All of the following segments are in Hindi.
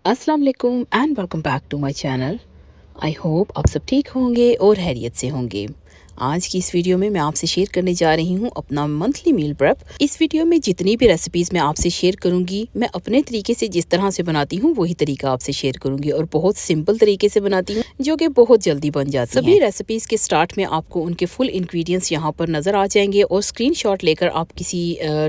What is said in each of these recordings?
अस्सलाम वालेकुम and welcome back to my channel. I hope आप सब ठीक होंगे और खैरियत से होंगे। आज की इस वीडियो में मैं आपसे शेयर करने जा रही हूँ अपना मंथली मील प्रेप। इस वीडियो में जितनी भी रेसिपीज़ मैं आपसे शेयर करूँगी, मैं अपने तरीके से जिस तरह से बनाती हूँ वही तरीका आपसे शेयर करूँगी और बहुत सिंपल तरीके से बनाती हूँ जो कि बहुत जल्दी बन जाती है। सभी रेसिपीज़ के स्टार्ट में आपको उनके फुल इंग्रेडिएंट्स यहाँ पर नज़र आ जाएंगे और स्क्रीनशॉट लेकर आप किसी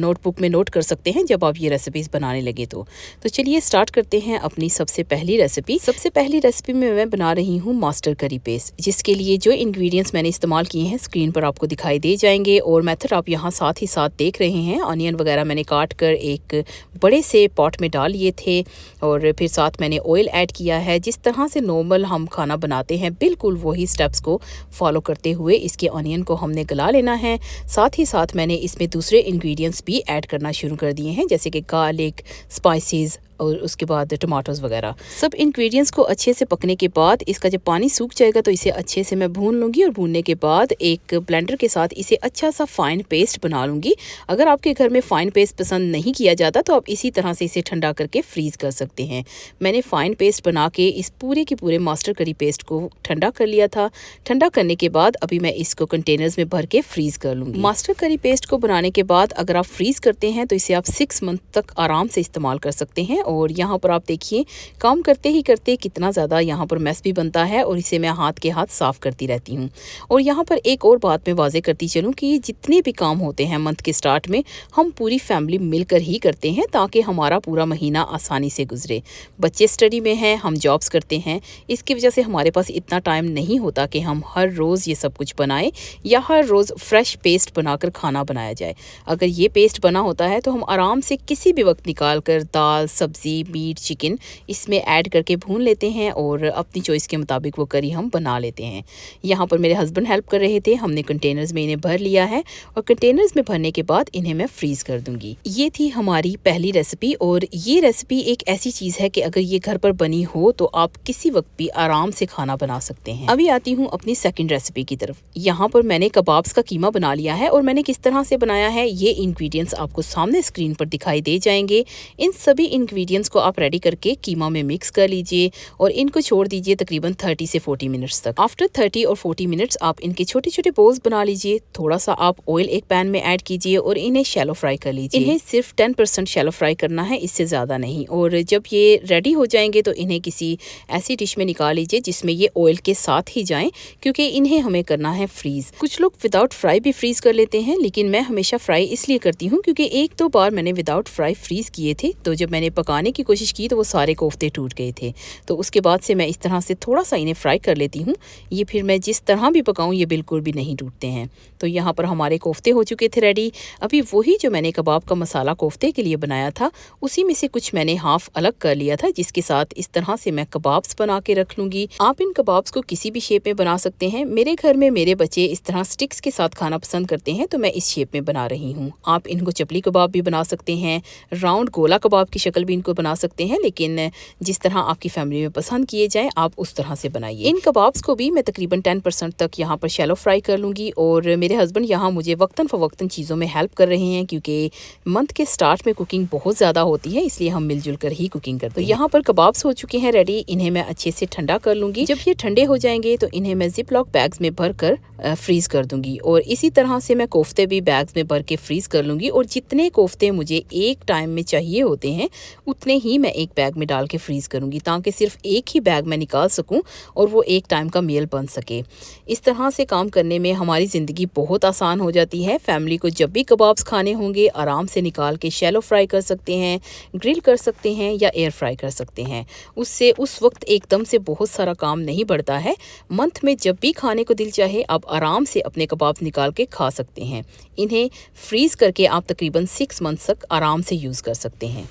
नोटबुक में नोट कर सकते हैं जब आप ये रेसिपीज़ बनाने लगे तो चलिए स्टार्ट करते हैं अपनी सबसे पहली रेसिपी। सबसे पहली रेसिपी में मैं बना रही हूँ मास्टर करी पेस्ट, जिसके लिए जो इंग्रेडिएंट्स मैंने इस्तेमाल किए हैं स्क्रीन पर आपको दिखाई दे जाएंगे और मेथड आप यहाँ साथ ही साथ देख रहे हैं। ऑनियन वगैरह मैंने काट कर एक बड़े से पॉट में डाल लिए थे और फिर साथ मैंने ऑयल ऐड किया है। जिस तरह से नॉर्मल हम खाना बनाते हैं बिल्कुल वही स्टेप्स को फॉलो करते हुए इसके ऑनियन को हमने गला लेना है। साथ ही साथ मैंने इसमें दूसरे इंग्रेडिएंट्स भी ऐड करना शुरू कर दिए हैं, जैसे कि गार्लिक, स्पाइसेस और उसके बाद टमाटोज वगैरह। सब इंग्रेडिएंट्स को अच्छे से पकने के बाद इसका जब पानी सूख जाएगा तो इसे अच्छे से मैं भून लूँगी और भूनने के बाद एक ब्लेंडर के साथ इसे अच्छा सा फाइन पेस्ट बना लूँगी। अगर आपके घर में फ़ाइन पेस्ट पसंद नहीं किया जाता तो आप इसी तरह से इसे ठंडा करके फ्रीज़ कर सकते हैं। मैंने फ़ाइन पेस्ट बना के इस पूरे के पूरे मास्टर करी पेस्ट को ठंडा कर लिया था। ठंडा करने के बाद अभी मैं इसको कंटेनर्स में भर के फ्रीज़ कर लूँगी। मास्टर करी पेस्ट को बनाने के बाद अगर आप फ्रीज़ करते हैं तो इसे आप 6 मंथ तक आराम से इस्तेमाल कर सकते हैं। और यहाँ पर आप देखिए काम करते ही करते कितना ज़्यादा यहाँ पर मैस भी बनता है और इसे मैं हाथ के हाथ साफ़ करती रहती हूँ। और यहाँ पर एक और बात मैं वाजे करती चलूँ कि ये जितने भी काम होते हैं मंथ के स्टार्ट में हम पूरी फैमिली मिलकर ही करते हैं ताकि हमारा पूरा महीना आसानी से गुजरे। बच्चे स्टडी में हैं, हम जॉब्स करते हैं, इसकी वजह से हमारे पास इतना टाइम नहीं होता कि हम हर रोज़ ये सब कुछ बनाएं या हर रोज़ फ्रेश पेस्ट बनाकर खाना बनाया जाए। अगर ये पेस्ट बना होता है तो हम आराम से किसी भी वक्त निकाल कर दाल, सब्ज़ी, मीट, चिकन इसमें ऐड करके भून लेते हैं और अपनी चॉइस के मुताबिक वो करी हम बना लेते हैं। यहाँ पर मेरे हस्बैंड हेल्प कर रहे थे। हमने कंटेनर्स में इन्हें भर लिया है और कंटेनर्स में भरने के बाद इन्हें मैं फ्रीज कर दूंगी। ये थी हमारी पहली रेसिपी और ये रेसिपी एक ऐसी चीज़ है कि अगर ये घर पर बनी हो तो आप किसी वक्त भी आराम से खाना बना सकते हैं। अभी आती हूँ अपनी सेकंड रेसिपी की तरफ। यहाँ पर मैंने कबाब्स का कीमा बना लिया है और मैंने किस तरह से बनाया है ये इंग्रेडिएंट्स आपको सामने स्क्रीन पर दिखाई दे जाएंगे। इन सभी इंग्रेडिएंट्स को आप रेडी करके कीमा में मिक्स कर लीजिए और इनको छोड़ दीजिए तकरीबन 30 से 40 मिनट्स तक। आफ्टर 30 और 40 मिनट्स आप इनके छोटे छोटे बॉल्स बना लीजिए। थोड़ा सा आप ऑयल एक पैन में ऐड कीजिए और इन्हें शैलो फ्राई कर लीजिए। इन्हें सिर्फ 10% शैलो फ्राई करना है, इससे ज़्यादा नहीं। और जब ये रेडी हो जाएंगे तो इन्हें किसी ऐसी डिश में निकाल लीजिए जिसमें ये ऑयल के साथ ही जाएं, क्योंकि इन्हें हमें करना है फ्रीज़। कुछ लोग विदाउट फ्राई भी फ्रीज़ कर लेते हैं, लेकिन मैं हमेशा फ्राई इसलिए करती हूँ क्योंकि एक दो बार मैंने विदाउट फ्राई फ्रीज़ किए थे तो जब मैंने पकाने की कोशिश की तो वो सारे कोफ्ते टूट गए थे। तो उसके बाद से मैं इस तरह से थोड़ा सा इन्हें फ्राई कर लेती हूँ। ये फिर मैं जिस तरह भी पकाऊँ ये बिल्कुल भी नहीं टूटते हैं। तो यहाँ पर हमारे कोफ्ते हो चुके थे रेडी। अभी वही जो मैंने कबाब का मसाला कोफ्ते के लिए बनाया था उसी में से कुछ मैंने हाफ अलग कर लिया था, जिसके साथ इस तरह से मैं कबाब्स बना के रख लूँगी। आप इन कबाब्स को किसी भी शेप में बना सकते हैं। मेरे घर में मेरे बच्चे इस तरह स्टिक्स के साथ खाना पसंद करते हैं तो मैं इस शेप में बना रही हूँ। आप इनको चपली कबाब भी बना सकते हैं, राउंड गोला कबाब की शक्ल भी इनको बना सकते हैं, लेकिन जिस तरह आपकी फैमिली में पसंद किए जाएं आप उस तरह से बनाइए। इन कबाब्स को भी मैं तकरीबन 10% तक यहाँ पर शैलो फ्राई कर लूँगी। और मेरे हस्बैंड यहाँ मुझे वक्तन फ़वक्तन चीज़ों में हेल्प कर रहे हैं क्योंकि मंथ के स्टार्ट में कुकिंग बहुत ज़्यादा होती है, इसलिए हम मिलजुल कर ही कुकिंग करते हैं। तो यहाँ पर कबाब्स हो चुके हैं रेडी। इन्हें मैं अच्छे से ठंडा कर लूँगी। जब ये ठंडे हो जाएंगे तो इन्हें मैं जिप लॉक बैग्स में भर कर फ्रीज़ कर दूँगी और इसी तरह से मैं कोफ्ते भी बैग्स में भर के फ्रीज़ कर लूँगी। और जितने कोफ्ते मुझे एक टाइम में चाहिए होते हैं उतने ही मैं एक बैग में डाल के फ्रीज़ करूँगी ताकि सिर्फ एक ही बैग में निकाल सकूं और वो एक टाइम का मील बन सके। इस तरह से काम करने में हमारी ज़िंदगी बहुत आसान हो जाती है। फैमिली को जब भी कबाब्स खाने होंगे आराम से निकाल के शैलो फ्राई कर सकते हैं, ग्रिल कर सकते हैं या एयर फ्राई कर सकते हैं। उससे उस वक्त एकदम से बहुत सारा काम नहीं बढ़ता है। मंथ में जब भी खाने को दिल चाहे आप आराम से अपने कबाब्स निकाल के खा सकते हैं। इन्हें फ्रीज़ करके आप तकरीबन 6 मंथ तक आराम से यूज़ कर सकते हैं।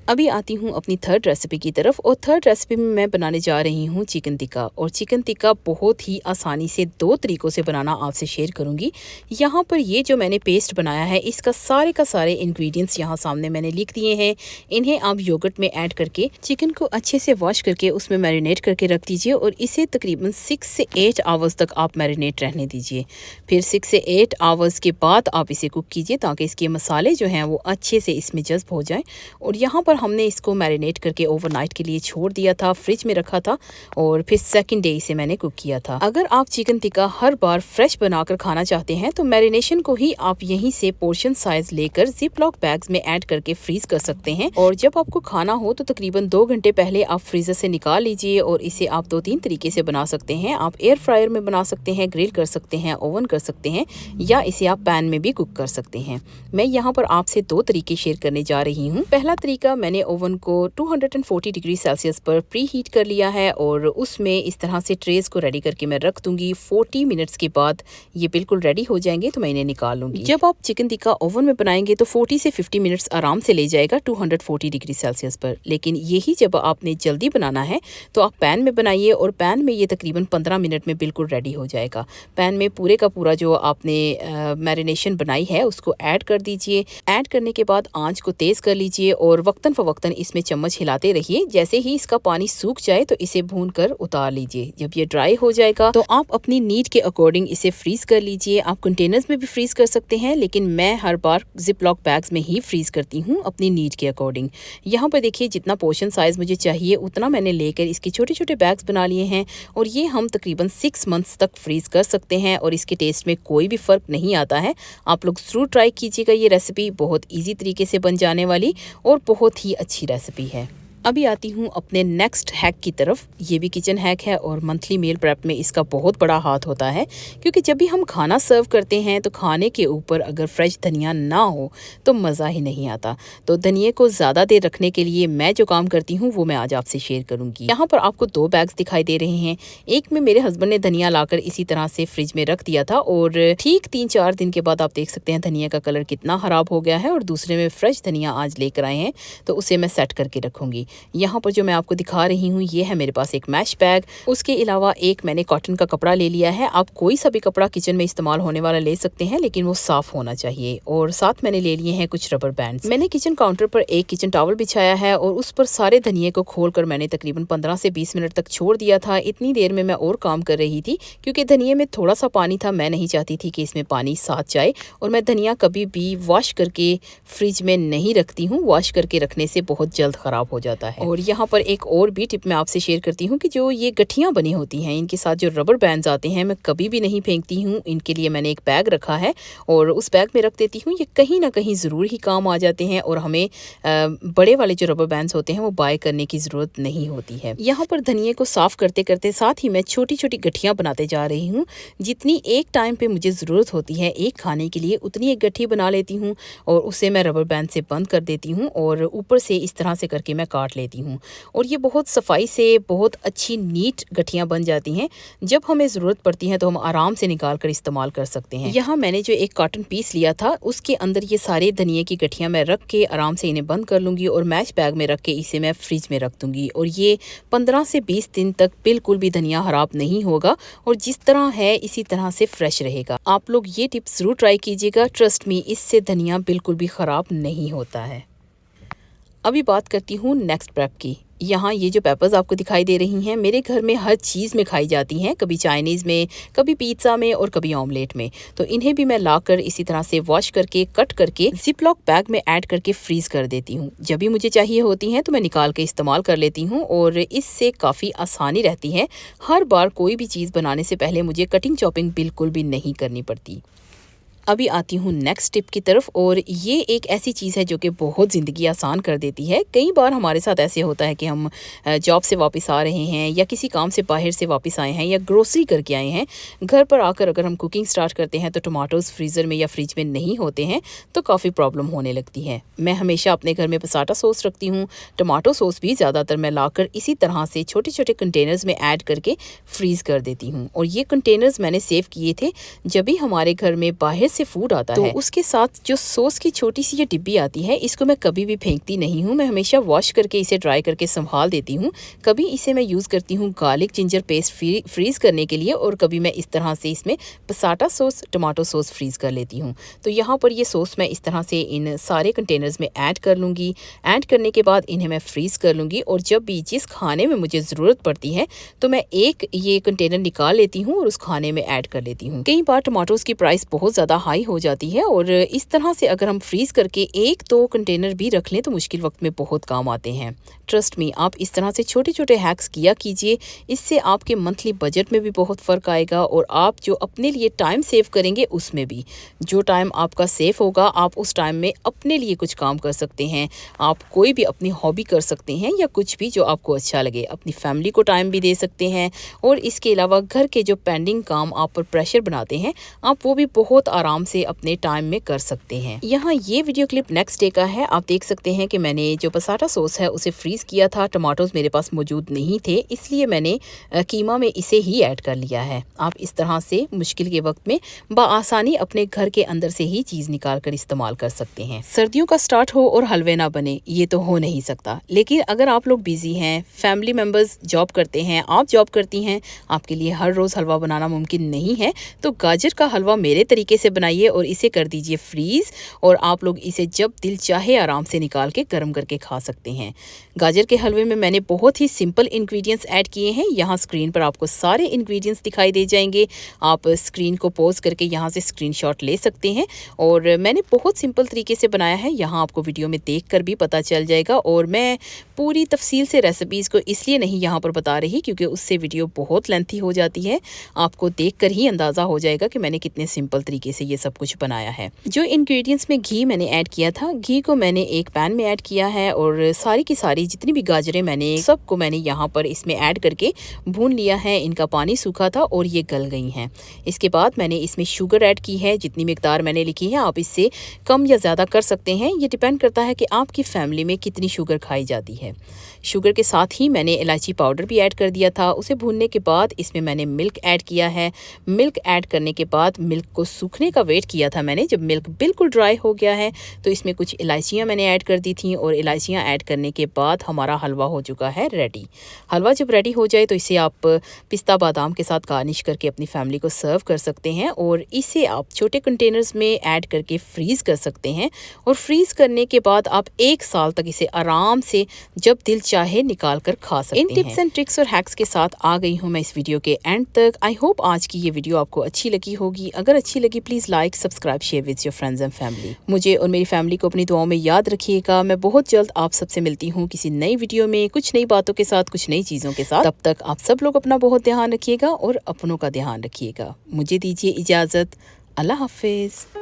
अभी आती हूँ अपनी थर्ड रेसिपी की तरफ और थर्ड रेसिपी में मैं बनाने जा रही हूँ चिकन टिक्का। और चिकन टिक्का बहुत ही आसानी से 2 तरीक़ों से बनाना आपसे शेयर करूँगी। यहाँ पर ये जो मैंने पेस्ट बनाया है इसका सारे का सारे इंग्रेडिएंट्स यहाँ सामने मैंने लिख दिए हैं। इन्हें आप योगर्ट में ऐड करके चिकन को अच्छे से वॉश करके उसमें मैरिनेट करके रख दीजिए और इसे तकरीबन 6 से 8 आवर्स तक आप मैरिनेट रहने दीजिए। फिर 6 से 8 आवर्स के बाद आप इसे कुक कीजिए ताकि इसके मसाले जो हैं वो अच्छे से इसमें जज्ब हो जाएँ। और यहाँ पर हमने इसको मैरिनेट करके ओवरनाइट के लिए छोड़ दिया था, फ्रिज में रखा था और फिर सेकंड डे इसे मैंने कुक किया था। अगर आप चिकन टिक्का हर बार फ्रेश बनाकर खाना चाहते हैं तो मैरिनेशन को ही आप यहीं से पोर्शन साइज लेकर जिप लॉक बैग्स में ऐड करके फ्रीज कर सकते हैं। और जब आपको खाना हो तो तकरीबन 2 घंटे पहले आप फ्रीजर से निकाल लीजिए और इसे आप 2-3 तरीके से बना सकते हैं। आप एयर फ्रायर में बना सकते हैं, ग्रिल कर सकते हैं, ओवन कर सकते हैं, या इसे आप पैन में भी कुक कर सकते हैं। मैं यहाँ पर आपसे 2 तरीके शेयर करने जा रही हूँ। पहला तरीका, मैंने ओवन को 240 डिग्री सेल्सियस पर प्री हीट कर लिया है और उसमें इस तरह से ट्रेस को रेडी करके मैं रख दूंगी। 40 मिनट्स के बाद ये बिल्कुल रेडी हो जाएंगे तो मैं इन्हें निकाल लूंगी। जब आप चिकन टिक्का ओवन में बनाएंगे तो 40 से 50 मिनट्स आराम से ले जाएगा 240 डिग्री सेल्सियस पर। लेकिन यही जब आपने जल्दी बनाना है तो आप पैन में बनाइए और पैन में ये तकरीबन 15 मिनट में बिल्कुल रेडी हो जाएगा। पैन में पूरे का पूरा जो आपने मैरिनेशन बनाई है उसको ऐड कर दीजिए। ऐड करने के बाद आंच को तेज कर लीजिए और वक्तन फवक्तन इसमें चम्मच हिलाते रहिए। जैसे ही इसका पानी सूख जाए तो इसे भून कर उतार लीजिए। जब ये ड्राई हो जाएगा तो आप अपनी नीड के अकॉर्डिंग इसे फ्रीज कर लीजिए। आप कंटेनर्स में भी फ्रीज कर सकते हैं, लेकिन मैं हर बार जिप लॉक बैग्स में ही फ्रीज करती हूँ अपनी नीड के अकॉर्डिंग। यहाँ पर देखिए जितना पोर्शन साइज मुझे चाहिए उतना मैंने लेकर इसके छोटे छोटे बैग्स बना लिए हैं और ये हम तकरीबन 6 मंथ्स तक फ्रीज कर सकते हैं और इसके टेस्ट में कोई भी फ़र्क नहीं आता है। आप लोग ज़रूर ट्राई कीजिएगा। ये रेसिपी बहुत ईजी तरीके से बन जाने वाली और बहुत ही अच्छी रेसिपी है। अभी आती हूँ अपने नेक्स्ट हैक की तरफ। ये भी किचन हैक है और मंथली मील प्रेप में इसका बहुत बड़ा हाथ होता है, क्योंकि जब भी हम खाना सर्व करते हैं तो खाने के ऊपर अगर फ्रेश धनिया ना हो तो मज़ा ही नहीं आता। तो धनिया को ज़्यादा देर रखने के लिए मैं जो काम करती हूँ वो मैं आज आपसे शेयर करूँगी। यहाँ पर आपको 2 बैग्स दिखाई दे रहे हैं। एक में मेरे हस्बैंड ने धनिया लाकर इसी तरह से फ्रिज में रख दिया था और ठीक 3-4 दिन के बाद आप देख सकते हैं धनिया का कलर कितना ख़राब हो गया है। और दूसरे में फ्रेश धनिया आज लेकर आए हैं तो उसे मैं सेट करके रखूँगी। यहाँ पर जो मैं आपको दिखा रही हूँ ये है मेरे पास एक मैश बैग। उसके अलावा एक मैंने कॉटन का कपड़ा ले लिया है। आप कोई सा भी कपड़ा किचन में इस्तेमाल होने वाला ले सकते हैं, लेकिन वो साफ होना चाहिए। और साथ मैंने ले लिए हैं कुछ रबर बैंड्स। मैंने किचन काउंटर पर एक किचन टॉवल बिछाया है और उस पर सारे धनिये को खोलकर मैंने तकरीबन 15 से 20 मिनट तक छोड़ दिया था। इतनी देर में मैं और काम कर रही थी क्योंकि धनिये में थोड़ा सा पानी था। मैं नहीं चाहती थी कि इसमें पानी साथ जाए और मैं धनिया कभी भी वॉश करके फ्रिज में नहीं रखती हूँ। वॉश करके रखने से बहुत जल्द ख़राब हो जाता है। और यहाँ पर एक और भी टिप मैं आपसे शेयर करती हूँ कि जो ये गठियाँ बनी होती हैं इनके साथ जो रबर बैंड्स आते हैं मैं कभी भी नहीं फेंकती हूँ। इनके लिए मैंने एक बैग रखा है और उस बैग में रख देती हूँ। ये कहीं ना कहीं ज़रूर ही काम आ जाते हैं और हमें बड़े वाले जो रबर बैंड्स होते हैं वो बाय करने की ज़रूरत नहीं होती है। यहाँ पर धनिये को साफ़ करते करते साथ ही मैं छोटी छोटी गठियाँ बनाते जा रही हूँ। जितनी एक टाइम पे मुझे ज़रूरत होती है एक खाने के लिए उतनी एक गठी बना लेती हूँ और उसे मैं रबर बैंड से बंद कर देती हूँ और ऊपर से इस तरह से करके मैं काट लेती हूँ। और ये बहुत सफाई से बहुत अच्छी नीट गठियाँ बन जाती हैं। जब हमें ज़रूरत पड़ती है तो हम आराम से निकाल कर इस्तेमाल कर सकते हैं। यहाँ मैंने जो एक कॉटन पीस लिया था उसके अंदर ये सारे धनिये की गठियाँ मैं रख के आराम से इन्हें बंद कर लूँगी और मैश बैग में रख के इसे मैं फ्रिज में रख दूँगी। और ये 15 से 20 दिन तक बिल्कुल भी धनिया ख़राब नहीं होगा और जिस तरह है इसी तरह से फ्रेश रहेगा। आप लोग ये टिप्स ज़रूर ट्राई कीजिएगा। ट्रस्ट मी, इससे धनिया बिल्कुल भी ख़राब नहीं होता है। अभी बात करती हूँ नेक्स्ट प्रेप की। यहाँ ये जो पेपर्स आपको दिखाई दे रही हैं मेरे घर में हर चीज़ में खाई जाती हैं, कभी चाइनीज़ में, कभी पिज़्ज़ा में और कभी ऑमलेट में। तो इन्हें भी मैं लाकर इसी तरह से वॉश करके कट करके जिप लॉक बैग में ऐड करके फ्रीज़ कर देती हूँ। जब भी मुझे चाहिए होती हैं तो मैं निकाल के इस्तेमाल कर लेती हूँ और इससे काफ़ी आसानी रहती है। हर बार कोई भी चीज़ बनाने से पहले मुझे कटिंग चॉपिंग बिल्कुल भी नहीं करनी पड़ती। अभी आती हूँ नेक्स्ट टिप की तरफ और ये एक ऐसी चीज़ है जो कि बहुत ज़िंदगी आसान कर देती है। कई बार हमारे साथ ऐसे होता है कि हम जॉब से वापस आ रहे हैं या किसी काम से बाहर से वापस आए हैं या ग्रोसरी करके आए हैं। घर पर आकर अगर हम कुकिंग स्टार्ट करते हैं तो टमाटोज़ फ्रीज़र में या फ्रिज में नहीं होते हैं तो काफ़ी प्रॉब्लम होने लगती है। मैं हमेशा अपने घर में पसाटा सॉस रखती हूँ। टमाटो सॉस भी ज़्यादातर मैं लाकर इसी तरह से छोटे छोटे कंटेनर्स में ऐड करके फ्रीज़ कर देती हूँ। और ये कंटेनर्स मैंने सेव किए थे जब भी हमारे घर में बाहर से फूड आता है। उसके साथ जो सॉस की छोटी सी ये डिब्बी आती है इसको मैं कभी भी फेंकती नहीं हूँ। मैं हमेशा वॉश करके इसे ड्राई करके संभाल देती हूँ। कभी इसे मैं यूज़ करती हूँ गार्लिक जिंजर पेस्ट फ्रीज़ करने के लिए और कभी मैं इस तरह से इसमें पसाटा सॉस टमाटो सॉस फ्रीज़ कर लेती हूँ। तो यहाँ पर ये सॉस मैं इस तरह से इन सारे कंटेनर्स में ऐड कर लूँगी। ऐड करने के बाद इन्हें मैं फ्रीज़ कर लूँगी और जब भी जिस खाने में मुझे ज़रूरत पड़ती है तो मैं एक ये कंटेनर निकाल लेती हूँ और उस खाने में ऐड कर लेती हूँ। कई बार टमाटोज़ की प्राइस बहुत ज़्यादा हाई हो जाती है। और इस तरह से अगर हम फ्रीज़ करके 1-2 कंटेनर भी रख लें तो मुश्किल वक्त में बहुत काम आते हैं। ट्रस्ट मी, आप इस तरह से छोटे-छोटे हैक्स किया कीजिए, इससे आपके मंथली बजट में भी बहुत फ़र्क आएगा और आप जो अपने लिए टाइम सेव करेंगे उसमें भी। जो टाइम आपका सेव होगा आप उस टाइम में अपने लिए कुछ काम कर सकते हैं, आप कोई भी अपनी हॉबी कर सकते हैं या कुछ भी जो आपको अच्छा लगे। अपनी फैमिली को टाइम भी दे सकते हैं और इसके अलावा घर के जो पेंडिंग काम आप पर प्रेशर बनाते हैं आप वो भी बहुत आराम से अपने टाइम में कर सकते हैं। यहाँ ये वीडियो क्लिप नेक्स्ट डे का है। आप देख सकते हैं कि मैंने जो पसाटा सॉस है उसे फ्रीज़ किया था। टमाटोज मेरे पास मौजूद नहीं थे, इसलिए मैंने कीमा में इसे ही ऐड कर लिया है। आप इस तरह से मुश्किल के वक्त में बआसानी अपने घर के अंदर से ही चीज़ निकाल कर इस्तेमाल कर सकते हैं। सर्दियों का स्टार्ट हो और हलवे ना बने, ये तो हो नहीं सकता। लेकिन अगर आप लोग बिजी हैं, फैमिली मेम्बर्स जॉब करते हैं, आप जॉब करती हैं, आपके लिए हर रोज़ हलवा बनाना मुमकिन नहीं है, तो गाजर का हलवा मेरे तरीके से बनाइए और इसे कर दीजिए फ्रीज़ और आप लोग इसे जब दिल चाहे आराम से निकाल के गर्म करके खा सकते हैं। गाजर के हलवे में मैंने बहुत ही सिंपल इंग्रेडिएंट्स ऐड किए हैं। यहाँ स्क्रीन पर आपको सारे इंग्रेडिएंट्स दिखाई दे जाएंगे। आप स्क्रीन को पॉज करके यहाँ से स्क्रीनशॉट ले सकते हैं और मैंने बहुत सिंपल तरीके से बनाया है। यहाँ आपको वीडियो में देखकर भी पता चल जाएगा और मैं पूरी तफसील से रेसिपीज़ को इसलिए नहीं यहाँ पर बता रही क्योंकि उससे वीडियो बहुत लेंथी हो जाती है। आपको देखकर ही अंदाज़ा हो जाएगा कि मैंने कितने सिंपल तरीके से ये सब कुछ बनाया है। जो इंग्रेडिएंट्स में घी मैंने ऐड किया था, घी को मैंने एक पैन में ऐड किया है और सारी की सारी जितनी भी गाजरें मैंने सबको मैंने यहाँ पर इसमें ऐड करके भून लिया है। इनका पानी सूखा था और ये गल गई हैं। इसके बाद मैंने इसमें शुगर ऐड की है। जितनी मिकदार मैंने लिखी है आप इससे कम या ज़्यादा कर सकते हैं, ये डिपेंड करता है कि आपकी फैमिली में कितनी शुगर खाई जाती है। शुगर के साथ ही मैंने इलायची पाउडर भी ऐड कर दिया था। उसे भूनने के बाद इसमें मैंने मिल्क ऐड किया है। मिल्क ऐड करने के बाद मिल्क को सूखने का वेट किया था मैंने। जब मिल्क बिल्कुल ड्राई हो गया है तो इसमें कुछ इलायचियाँ मैंने ऐड कर दी थी और इलायचियाँ ऐड करने के बाद हमारा हलवा हो चुका है रेडी। हलवा जब रेडी हो जाए तो इसे आप पिस्ता बादाम के साथ गार्निश करके अपनी फैमिली को सर्व कर सकते हैं और इसे आप छोटे कंटेनर्स में ऐड करके फ्रीज़ कर सकते हैं और फ्रीज़ करने के बाद आप 1 साल तक इसे आराम से जब दिल चाहे निकाल कर खा सकते हैं। इन टिप्स एंड ट्रिक्स और हैक्स के साथ आ गई हूँ मैं इस वीडियो के एंड तक। आई होप आज की ये वीडियो आपको अच्छी लगी होगी। अगर अच्छी लगी please like, subscribe, share with your friends and family. मुझे और मेरी फैमिली को अपनी दुआओं में याद रखिएगा। मैं बहुत जल्द आप सबसे मिलती हूँ किसी नई वीडियो में, कुछ नई बातों के साथ, कुछ नई चीज़ों के साथ। तब तक आप सब लोग अपना बहुत ध्यान रखिएगा और अपनों का ध्यान रखिएगा। मुझे दीजिए इजाज़त। अल्लाह हाफिज़।